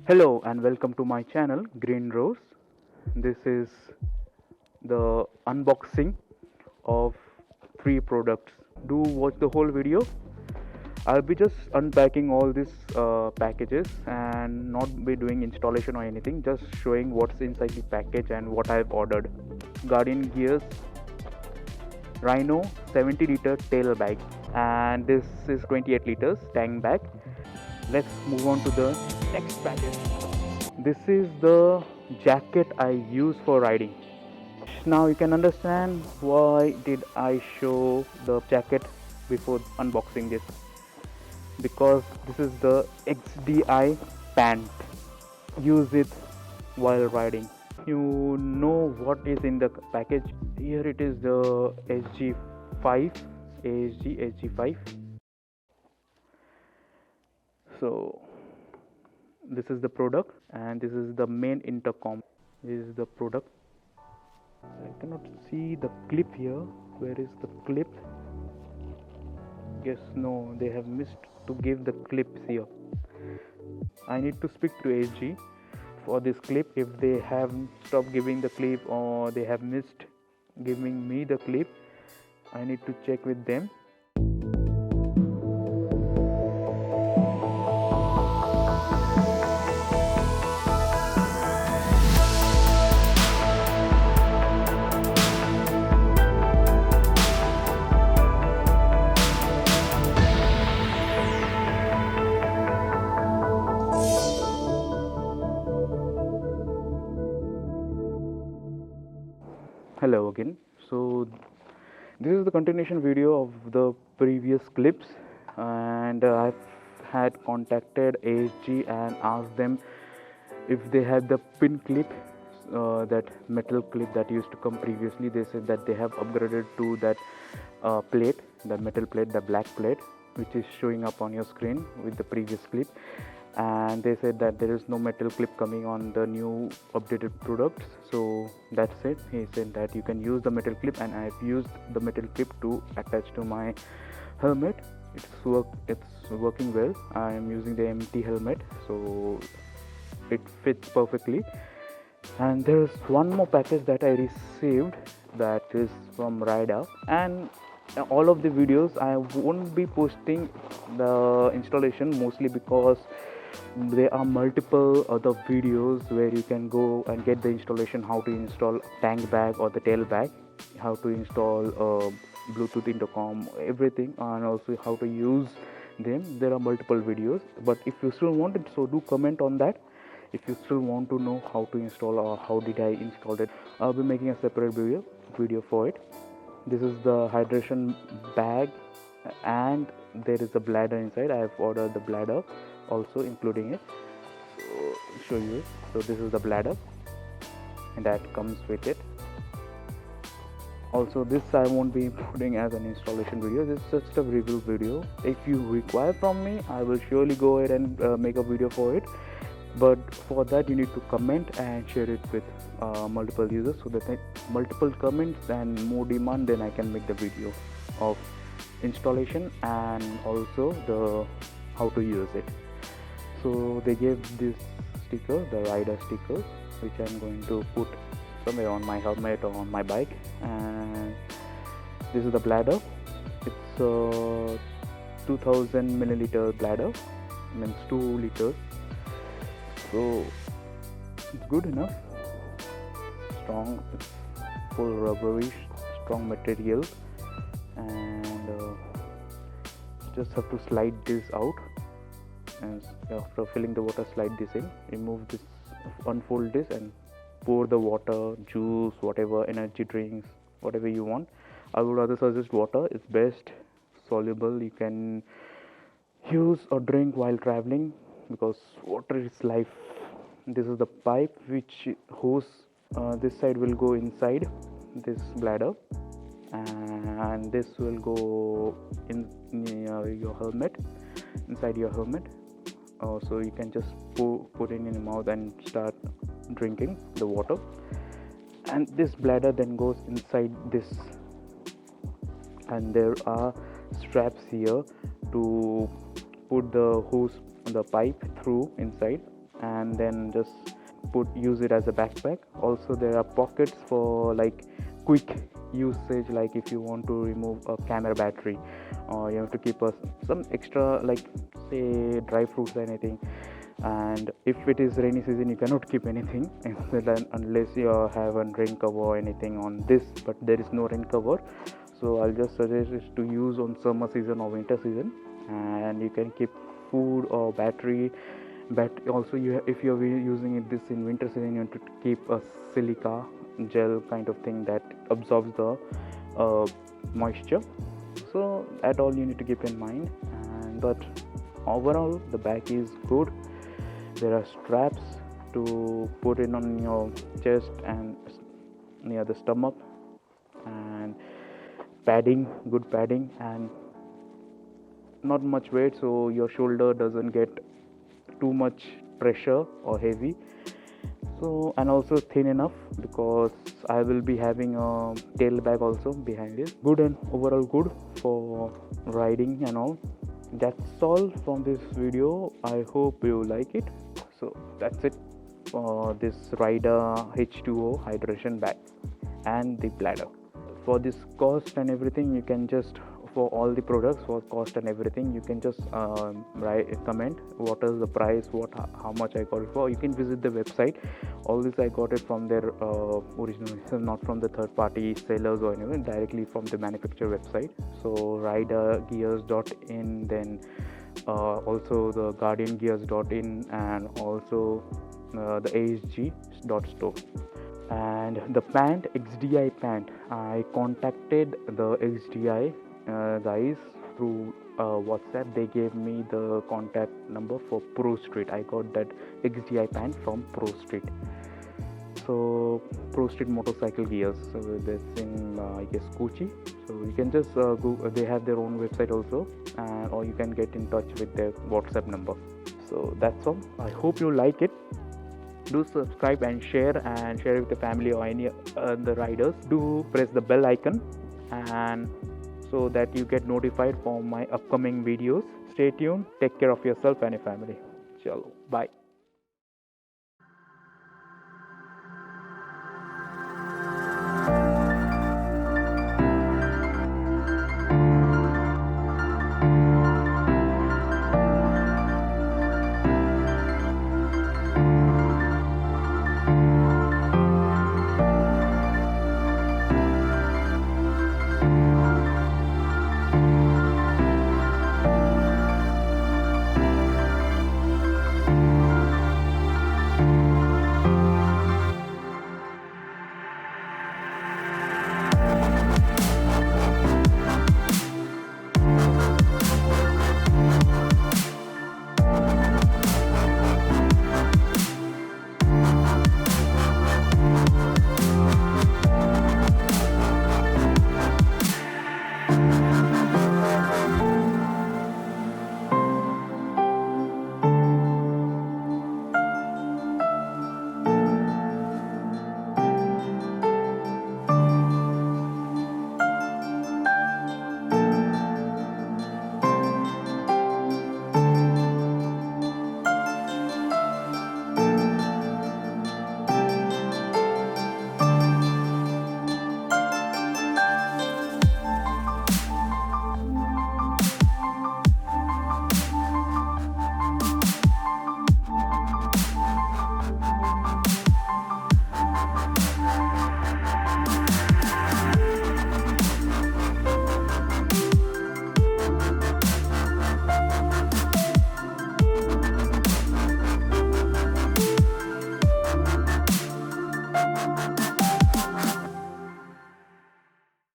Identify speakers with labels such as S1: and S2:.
S1: Hello and welcome to my channel Green Rose. This is the unboxing of three products. Do watch the whole video. I'll be just unpacking all these packages and not be doing installation or anything, just showing what's inside the package and what I've ordered. Guardian Gears Rhino 70 liter tail bag, and this is 28 liters tank bag. Let's move on to the next package. This is the jacket I use for riding. Now you can understand why did I show the jacket before unboxing this, because this is the XDI pant. Use it while riding. You know what is in the package. Here it is, the SG5 ASG SG5. So this is the product and this is the main intercom. This is the product. I cannot see the clip here. Where is the clip? Yes, no, they have missed to give the clips here. I need to speak to SG for this clip. If they have stopped giving the clip or they have missed giving me the clip, I need to check with them. Hello again. So this is the continuation video of the previous clips, and I've had contacted ASG and asked them if they had the pin clip, that metal clip that used to come previously. They said that they have upgraded to that plate, the metal plate, the black plate, which is showing up on your screen with the previous clip. And they said that there is no metal clip coming on the new updated products. So that's it. He said that you can use the metal clip, and I've used the metal clip to attach to my helmet. It's working well. I am using the MT helmet, so it fits perfectly. And there's one more package that I received, that is from Rida. And all of the videos I won't be posting the installation, mostly because there are multiple other videos where you can go and get the installation, how to install tank bag or the tail bag, how to install Bluetooth intercom, everything, and also how to use them. There are multiple videos, but if you still want it, so do comment on that. If you still want to know how to install or how did I install it, I'll be making a separate video for it. This is the hydration bag, and there is a bladder inside. I have ordered the bladder also, including it. So show you it. So this is the bladder, and that comes with it. Also, this I won't be putting as an installation video. This is just a review video. If you require from me, I will surely go ahead and make a video for it. But for that, you need to comment and share it with multiple users, so that multiple comments and more demand, then I can make the video of installation and also the how to use it. So they gave this sticker, the rider sticker, which I'm going to put somewhere on my helmet or on my bike. And this is the bladder. It's a 2000 milliliter bladder, means 2 liters. So it's good enough, strong, it's full rubbery, strong material, and just have to slide this out, and after filling the water, slide this in, remove this, unfold this, and pour the water, juice, whatever, energy drinks, whatever you want. I would rather suggest water. It's best soluble. You can use or drink while traveling, because water is life. This is the pipe which hose, this side will go inside this bladder, and this will go in your helmet, inside your helmet. So you can just put it in your mouth and start drinking the water. And this bladder then goes inside this, and there are straps here to put the hose, the pipe through inside. and then just use it as a backpack. Also there are pockets for like quick usage, like if you want to remove a camera battery, or you have to keep some extra, like say dry fruits or anything. And if it is rainy season, you cannot keep anything unless you have a rain cover or anything on this, but there is no rain cover. So I'll just suggest it to use on summer season or winter season. And you can keep food or battery. But also if you're using this in winter season, you have to keep a silica gel kind of thing that absorbs the moisture. So that all you need to keep in mind. But overall the bag is good. There are straps to put it on your chest and near the stomach, and padding, good padding, and not much weight, so your shoulder doesn't get too much pressure or heavy. So, and also thin enough, because I will be having a tail bag also behind it. Good, and overall good for riding and all. That's all from this video. I hope you like it. So that's it for this Rider H2O hydration bag and the bladder. For this cost and everything, you can just, for all the products, for cost and everything, you can just comment what is the price, how much I got it for. You can visit the website. All this I got it from their original, not from the third party sellers or anything, directly from the manufacturer website. So ridergears.in, then also the guardiangears.in, and also the ASG.store. And the pant, XDI pant, I contacted the XDI guys through WhatsApp. They gave me the contact number for Pro Street. I got that XDI pant from Pro Street. So Pro Street motorcycle gears, so that's in I guess Kochi. So you can just Google, they have their own website also, or you can get in touch with their WhatsApp number. So that's all. I hope you like it. Do subscribe and share with the family or any other riders. Do press the bell icon, and so that you get notified for my upcoming videos. Stay tuned. Take care of yourself and your family. Chalo, bye.